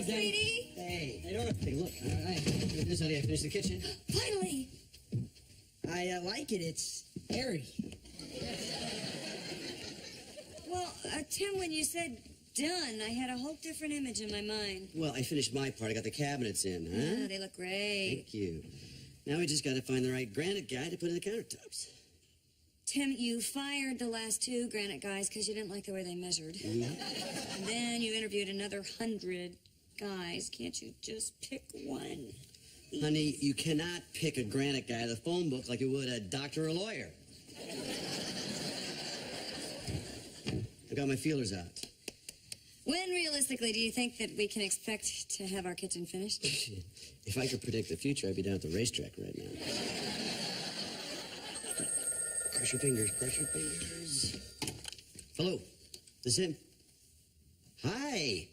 Daddy. Sweetie. Hey. Hey, Dora. Take a look. All right. This honey, I finished the kitchen. Finally. I like it. It's airy. Well, Tim, when you said done, I had a whole different image in my mind. Well, I finished my part. I got the cabinets in, huh? Yeah, they look great. Thank you. Now we just got to find the right granite guy to put in the countertops. Tim, you fired the last 2 granite guys because you didn't like the way they measured. Mm-hmm. And then you interviewed another 100 guys. Can't you just pick one? Honey, you cannot pick a granite guy out of the phone book like you would a doctor or a lawyer. I got my feelers out. When, realistically, do you think that we can expect to have our kitchen finished? If I could predict the future, I'd be down at the racetrack right now. Cross your fingers, cross your fingers. Hello, this is him. Hi.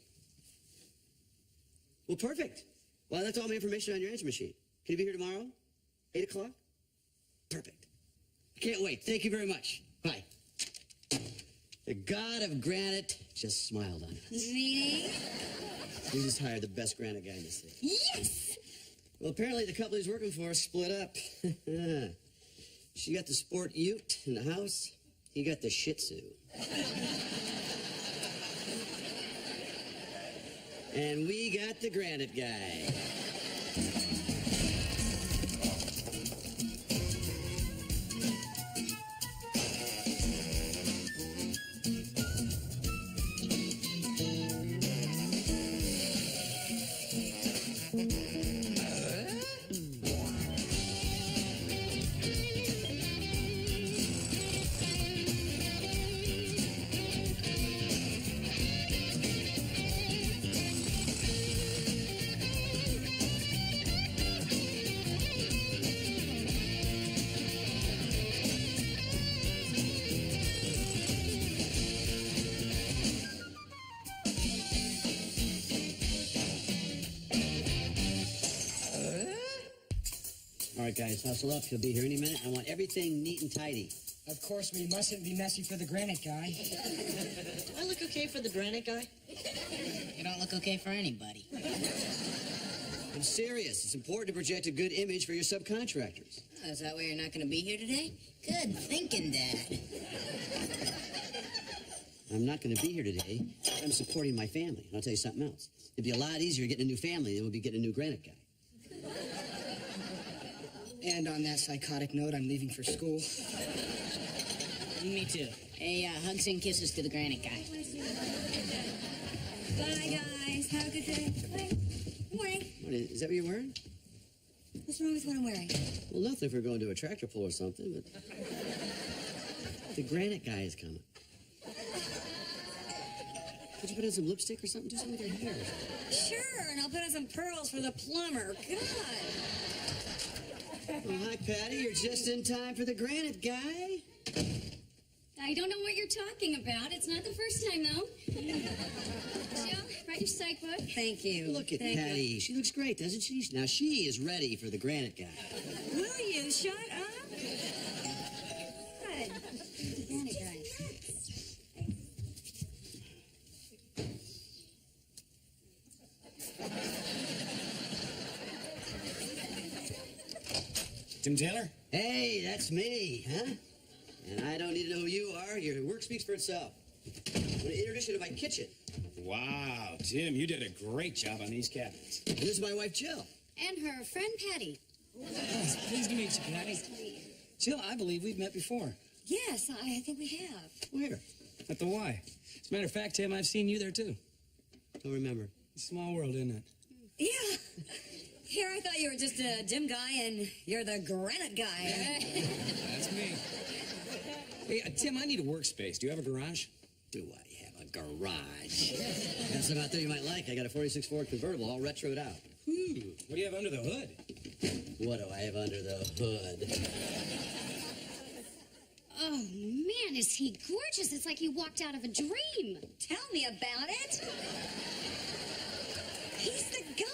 Well, perfect. Well, that's all my information on your answer machine. Can you be here tomorrow? 8 o'clock? Perfect. Can't wait. Thank you very much. Bye. The god of granite just smiled on us. Meaning? We just hired the best granite guy in the city. Yes! Well, apparently the couple he's working for split up. She got the sport ute in the house. He got the shih tzu. And we got the granite guy. All right, guys, hustle up. He'll be here any minute. I want everything neat and tidy. Of course, we mustn't be messy for the granite guy. Do I look okay for the granite guy? You don't look okay for anybody. I'm serious. It's important to project a good image for your subcontractors. Oh, is that why you're not going to be here today? Good thinking, Dad. I'm not going to be here today. I'm supporting my family. And I'll tell you something else. It'd be a lot easier getting a new family than it would be getting a new granite guy. And on that psychotic note, I'm leaving for school. Me too. Hey, hugs and kisses to the granite guy. Bye, guys. Have a good day. Bye. Morning. Is that what you're wearing? What's wrong with what I'm wearing? Well, nothing if we're going to a tractor pull or something, but the granite guy is coming. Could you put on some lipstick or something? Do something with your hair. Sure, and I'll put on some pearls for the plumber. God. Well, hi, Patty. You're just in time for the granite guy. I don't know what you're talking about. It's not the first time, though. Jill, write your psych book. Thank you. Look at Thank Patty. you. She looks great, doesn't she? Now, she is ready for the granite guy. Will you shut up? Good. Granite guy. Tim Taylor? Hey, that's me, huh? And I don't need to know who you are. Your work speaks for itself. I'm going to introduce you to my kitchen. Wow, Tim, you did a great job on these cabinets. And this is my wife, Jill. And her friend Patty. Yes, pleased to meet you, Patty. Jill, I believe we've met before. Yes, I think we have. Where? At the Y. As a matter of fact, Tim, I've seen you there, too. Don't remember. It's a small world, isn't it? Yeah. Here, I thought you were just a dim guy, and you're the granite guy. That's me. Hey, Tim, I need a workspace. Do you have a garage? Do I have a garage? Got something out there you might like. I got a 46 Ford convertible all retroed out. Ooh, what do you have under the hood? What do I have under the hood? Oh, man, is he gorgeous. It's like he walked out of a dream. Tell me about it. He's the guy.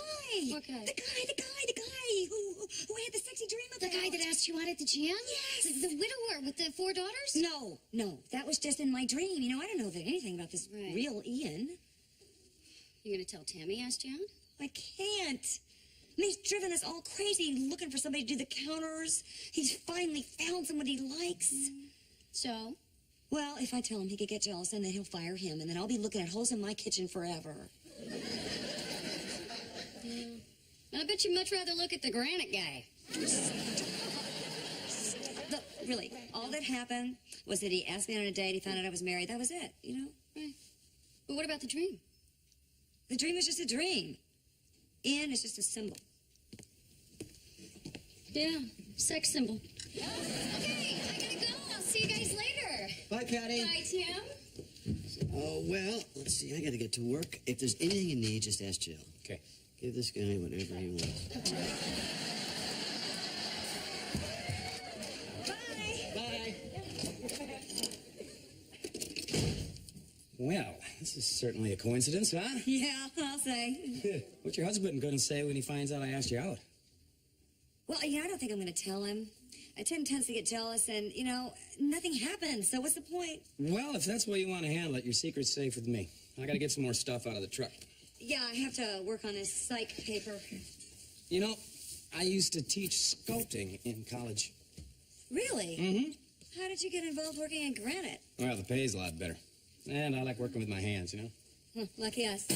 What guy? The guy who had the sexy dream about. The guy that asked you out at the gym? Yes. The widower with the 4 daughters? No, that was just in my dream. You know, I don't know anything about this Right. real Ian. You gonna tell Tim he asked you out? I can't. I mean, he's driven us all crazy looking for somebody to do the counters. He's finally found someone he likes. So? Well, if I tell him, he could get jealous, and then he'll fire him, and then I'll be looking at holes in my kitchen forever. I bet you'd much rather look at the Granite guy. Look, really, all that happened was that he asked me on a date, he found out I was married. That was it, you know? Right. But what about the dream? The dream was just a dream. Ian is just a symbol. Yeah, sex symbol. Okay, I gotta go. I'll see you guys later. Bye, Patty. Bye, Tim. Oh, well, let's see. I got to get to work. If there's anything you need, just ask Jill. Okay. Give this guy whatever he wants. Bye. Well, this is certainly a coincidence, huh? Yeah, I'll say. What's your husband going to say when he finds out I asked you out? Well, I don't think I'm going to tell him. Tim tends to get jealous, and, nothing happens, so what's the point? Well, if that's the way you want to handle it, your secret's safe with me. I got to get some more stuff out of the truck. Yeah, I have to work on this psych paper. You know, I used to teach sculpting in college. Really? Mm-hmm. How did you get involved working in Granite? Well, the pay's a lot better. And I like working with my hands, you know? Lucky us.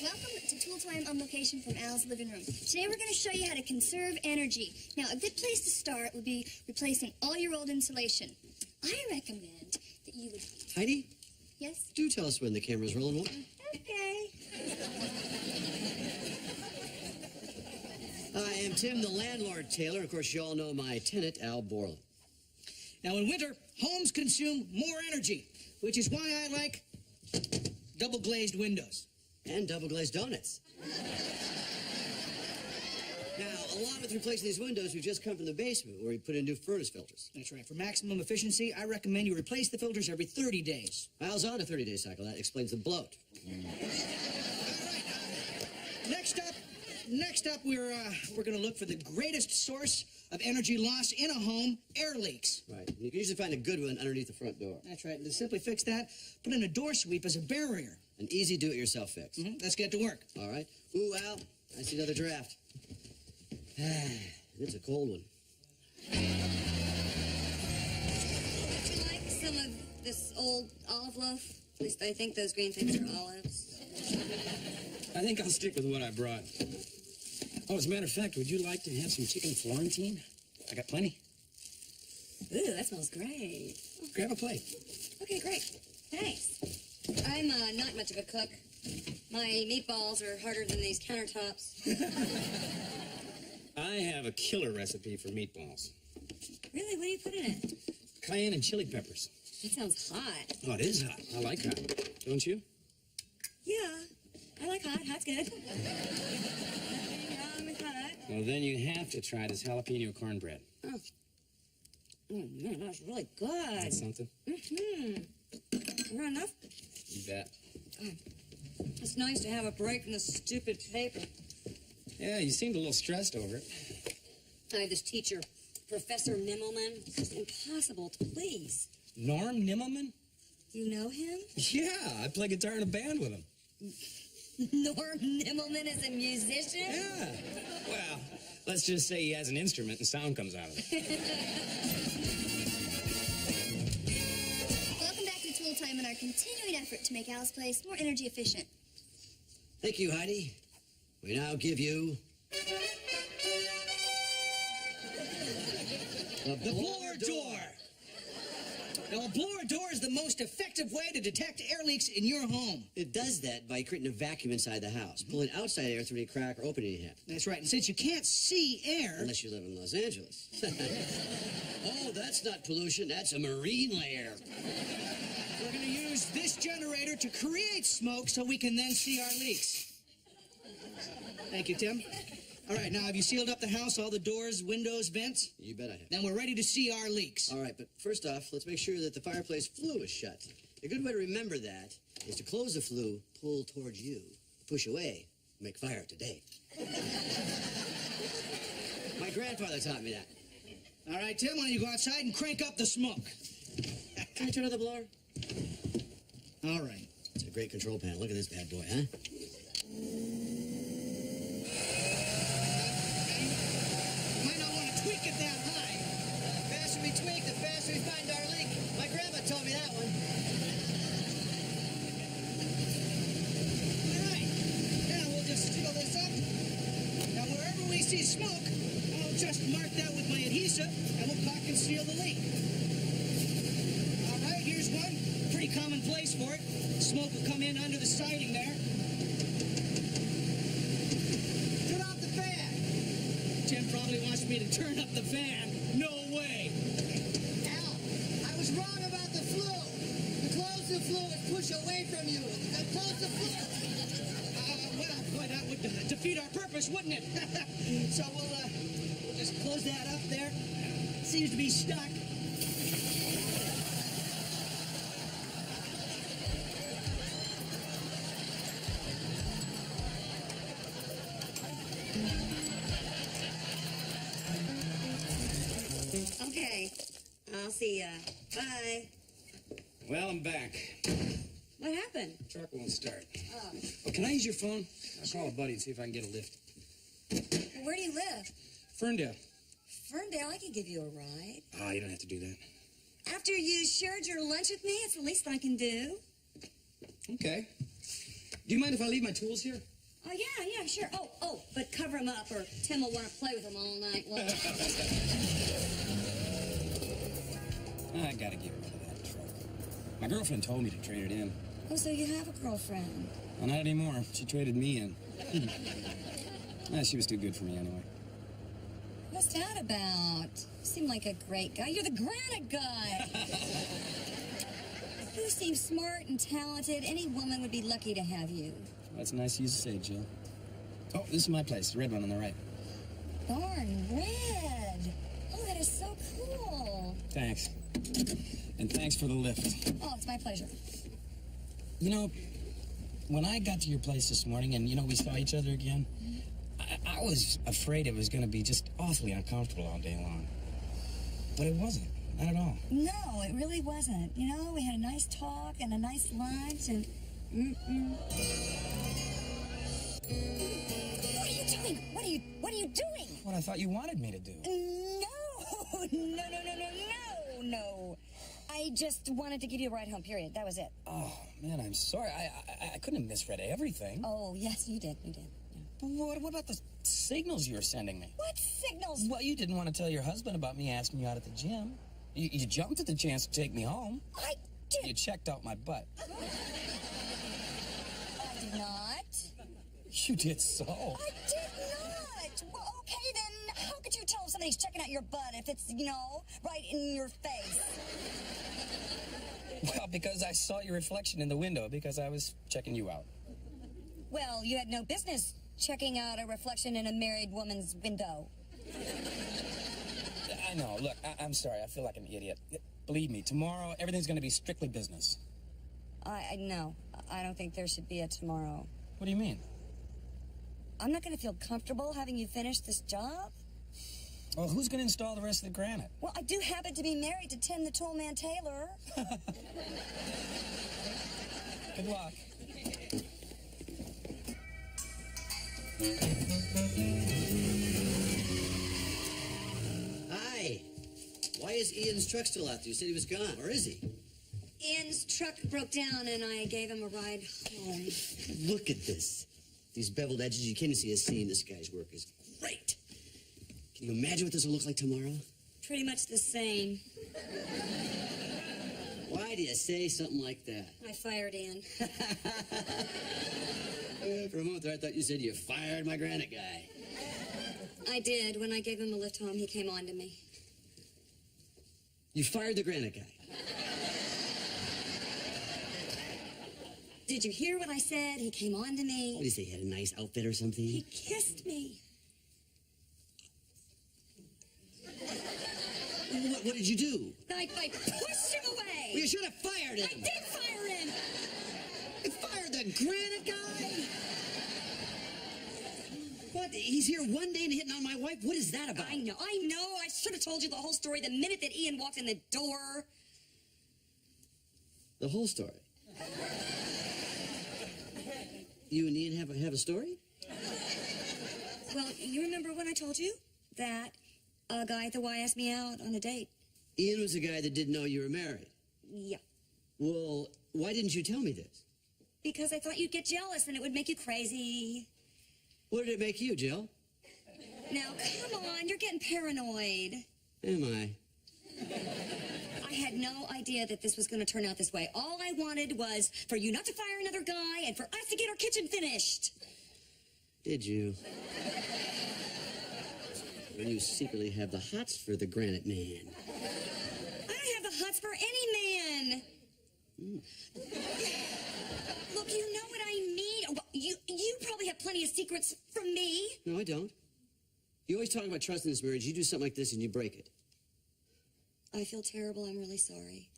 Welcome to Tool Time on location from Al's living room. Today we're going to show you how to conserve energy. Now, a good place to start would be replacing all your old insulation. I recommend that you would... Heidi, Yes? do tell us when the camera's rolling. Okay. I am Tim, the landlord, Taylor. Of course, you all know my tenant, Al Borland. Now, in winter, homes consume more energy, which is why I like double-glazed windows. And double-glazed donuts. Now, along with replacing these windows, we've just come from the basement where we put in new furnace filters. That's right. For maximum efficiency, I recommend you replace the filters every 30 days. Al's on a 30-day cycle. That explains the bloat. Next up, we're going to look for the greatest source of energy loss in a home, air leaks. Right. You can usually find a good one underneath the front door. That's right. To simply fix that, put in a door sweep as a barrier. An easy do-it-yourself fix. Let's get to work. All right. Ooh, Al, I see another draft. It's a cold one. Would you like some of this old olive loaf? At least I think those green things are olives. I think I'll stick with what I brought. Oh, as a matter of fact, would you like to have some chicken Florentine? I got plenty. Ooh, that smells great. Grab a plate. Okay, great. Thanks. I'm not much of a cook. My meatballs are harder than these countertops. I have a killer recipe for meatballs. Really? What do you put in it? Cayenne and chili peppers. That sounds hot. Oh, it is hot. I like hot. Don't you? Yeah, I like hot. Hot's good. I'm hot. Well, then you have to try this jalapeno cornbread. Oh. Oh, man, that's really good. That's something? Not enough? You bet. It's nice to have a break from this stupid paper. Yeah, you seemed a little stressed over it. I have this teacher, Professor Nimmelman. It's just impossible to please. Norm Nimmelman? You know him? Yeah, I play guitar in a band with him. Norm Nimmelman is a musician? Yeah. Well, let's just say he has an instrument and sound comes out of it. Welcome back to Tool Time and our continuing effort to make Al's place more energy efficient. Thank you, Heidi. We now give you... The blower door. Now, a blower door is the most effective way to detect air leaks in your home. It does that by creating a vacuum inside the house, pulling outside air through any crack or opening you have. That's right. And since you can't see air... Unless you live in Los Angeles. Oh, that's not pollution. That's a marine layer. We're going to use this generator to create smoke so we can then see our leaks. Thank you, Tim. All right, now, have you sealed up the house, all the doors, windows, vents? You bet I have. Then we're ready to see our leaks. All right, but first off, let's make sure that the fireplace flue is shut. A good way to remember that is to close the flue, pull towards you, push away, make fire today. My grandfather taught me that. All right, Tim, why don't you go outside and crank up the smoke? Can I turn on the blower? All right. It's a great control panel. Look at this bad boy, huh? Might not want to tweak it that high. The faster we tweak, the faster we find our leak. My grandma told me that one. All right. Now we'll just seal this up. Now wherever we see smoke, I'll just mark that with my adhesive, and we'll caulk and seal the leak. All right, here's one. Pretty common place for it. Smoke will come in under the siding there. Turn off the fan. Tim probably wants me to turn up the fan. No way. Al, I was wrong about the flue. The close the flue and push away from you. Close the flue. Well, boy, that would defeat our purpose, wouldn't it? So we'll just close that up there. Seems to be stuck. Okay. I'll see ya. Bye. Well, I'm back. What happened? Truck won't start. Oh. Oh, can I use your phone? I'll call a buddy and see if I can get a lift. Where do you live? Ferndale. Ferndale, I can give you a ride. Oh, you don't have to do that. After you shared your lunch with me, it's the least I can do. Okay. Do you mind if I leave my tools here? Oh, yeah, sure. Oh, but cover them up or Tim will want to play with them all night long. I gotta get rid of that truck. My girlfriend told me to trade it in. Oh, so you have a girlfriend? Well, not anymore. She traded me in. She was too good for me anyway. What's that about? You seem like a great guy. You're the Granite guy. You seem smart and talented. Any woman would be lucky to have you. That's nice of you to say, Jill. Oh, this is my place, the red one on the right. Darn red. Oh, that is so cool. Thanks. And thanks for the lift. Oh, it's my pleasure. You know, when I got to your place this morning and, we saw each other again, I was afraid it was going to be just awfully uncomfortable all day long. But it wasn't. Not at all. No, it really wasn't. We had a nice talk and a nice lunch and... What are you doing? What are you doing? What I thought you wanted me to do. No. I just wanted to give you a ride home, period. That was it. Oh, man, I'm sorry. I couldn't have misread everything. Oh, yes, you did. Yeah. But what about the signals you were sending me? What signals? Well, you didn't want to tell your husband about me asking you out at the gym. You jumped at the chance to take me home. I did. You checked out my butt. I did not. You did so. I did not. Well, okay, then how could you tell if somebody's checking out your butt if it's, right in your face? Well, because I saw your reflection in the window because I was checking you out. Well, you had no business checking out a reflection in a married woman's window. I know. Look, I'm sorry. I feel like an idiot. Believe me, tomorrow everything's going to be strictly business. No. I don't think there should be a tomorrow. What do you mean? I'm not going to feel comfortable having you finish this job. Well, who's going to install the rest of the granite? Well, I do happen to be married to Tim the Toolman Taylor. Good luck. Hi. Why is Ian's truck still out there? You said he was gone. Or is he? Ian's truck broke down and I gave him a ride home. Look at this. These beveled edges, you can't see a seam. This guy's work is great. Can you imagine what this will look like tomorrow? Pretty much the same. Why do you say something like that? I fired Ian. For a moment there, I thought you said you fired my granite guy. I did. When I gave him a lift home, he came on to me. You fired the granite guy. Did you hear what I said? He came on to me. What did he say? He had a nice outfit or something? He kissed me. What did you do? I pushed him away. Well, you should have fired him. I did fire him. You fired the granite guy? What? He's here one day and hitting on my wife? What is that about? I know. I should have told you the whole story the minute that Ian walked in the door. The whole story? You and Ian have a story? Well, you remember when I told you that a guy at the Y asked me out on a date? Ian was the guy that didn't know you were married. Yeah. Well, why didn't you tell me this? Because I thought you'd get jealous and it would make you crazy. What did it make you, Jill? Now, come on, you're getting paranoid. Am I? I had no idea that this was going to turn out this way. All I wanted was for you not to fire another guy and for us to get our kitchen finished. Did you? Well, you secretly have the hots for the Granite man. I don't have the hots for any man. Look, you know what I mean. Well, you probably have plenty of secrets from me. No, I don't. You always talk about trust in this marriage. You do something like this and you break it. I feel terrible. I'm really sorry.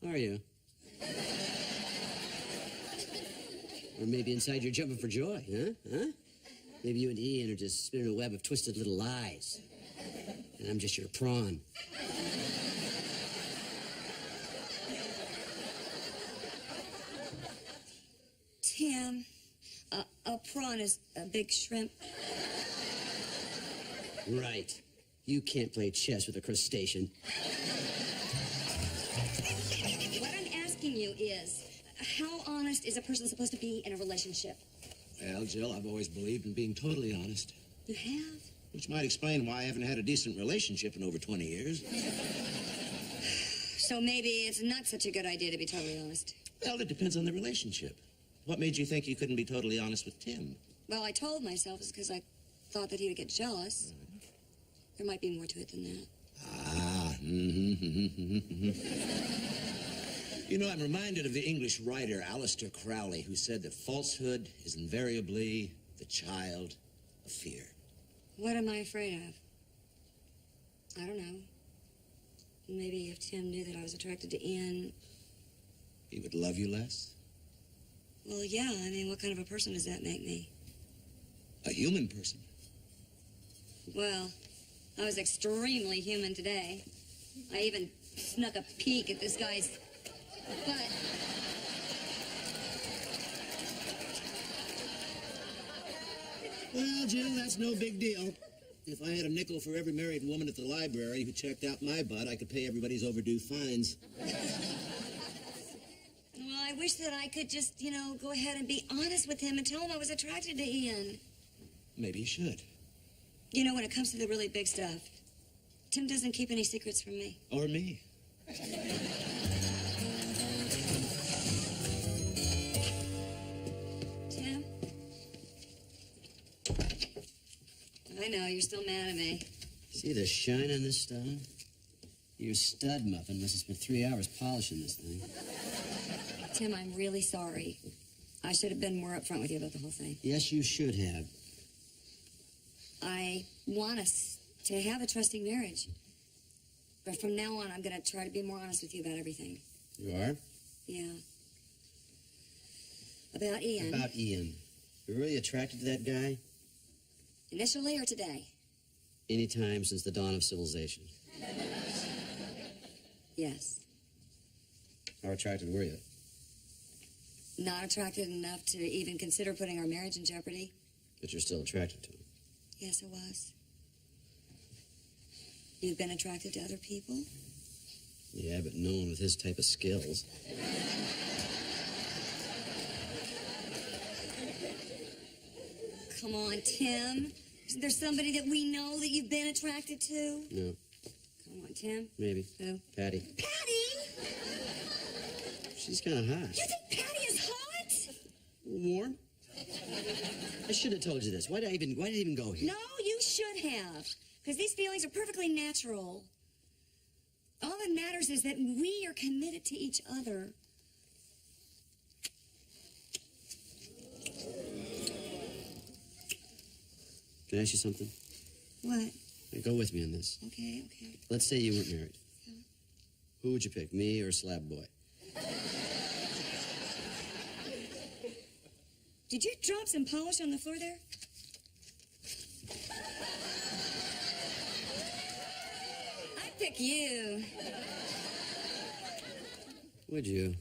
Are you? Or maybe inside you're jumping for joy, huh? Maybe you and Ian are just spinning a web of twisted little lies. And I'm just your prawn. Tim, a prawn is a big shrimp. Right. You can't play chess with a crustacean. What I'm asking you is, how honest is a person supposed to be in a relationship? Well, Jill, I've always believed in being totally honest. You have? Which might explain why I haven't had a decent relationship in over 20 years. So maybe it's not such a good idea to be totally honest. Well, it depends on the relationship. What made you think you couldn't be totally honest with Tim? Well, I told myself it's because I thought that he would get jealous. There might be more to it than that. Ah, You know, I'm reminded of the English writer Aleister Crowley, who said that falsehood is invariably the child of fear. What am I afraid of? I don't know. Maybe if Tim knew that I was attracted to Ian... He would love you less? Well, yeah, I mean, what kind of a person does that make me? A human person. Well, I was extremely human today. I even snuck a peek at this guy's butt. Well, Jill, that's no big deal. If I had a nickel for every married woman at the library who checked out my butt, I could pay everybody's overdue fines. Well, I wish that I could just, go ahead and be honest with him and tell him I was attracted to Ian. Maybe you should. When it comes to the really big stuff, Tim doesn't keep any secrets from me. Or me. Tim? I know, you're still mad at me. See the shine on this stone? Your stud muffin must have spent 3 hours polishing this thing. Tim, I'm really sorry. I should have been more upfront with you about the whole thing. Yes, you should have. I want us to have a trusting marriage. But from now on, I'm going to try to be more honest with you about everything. You are? Yeah. About Ian. About Ian. You're really attracted to that guy? Initially or today? Any time since the dawn of civilization. Yes. How attracted were you? Not attracted enough to even consider putting our marriage in jeopardy? But you're still attracted to him. Yes, I was. You've been attracted to other people? Yeah, but no one with his type of skills. Come on, Tim. Isn't there somebody that we know that you've been attracted to? No. Come on, Tim. Maybe. Who? Patty. Patty? She's kind of hot. You think Patty is hot? Warm? I should have told you this. Why did I even go here? No, you should have. Because these feelings are perfectly natural. All that matters is that we are committed to each other. Can I ask you something? What? Now, go with me on this. Okay. Let's say you weren't married. Yeah. Who would you pick, me or Slab Boy? Did you drop some polish on the floor there? pick you. Would you?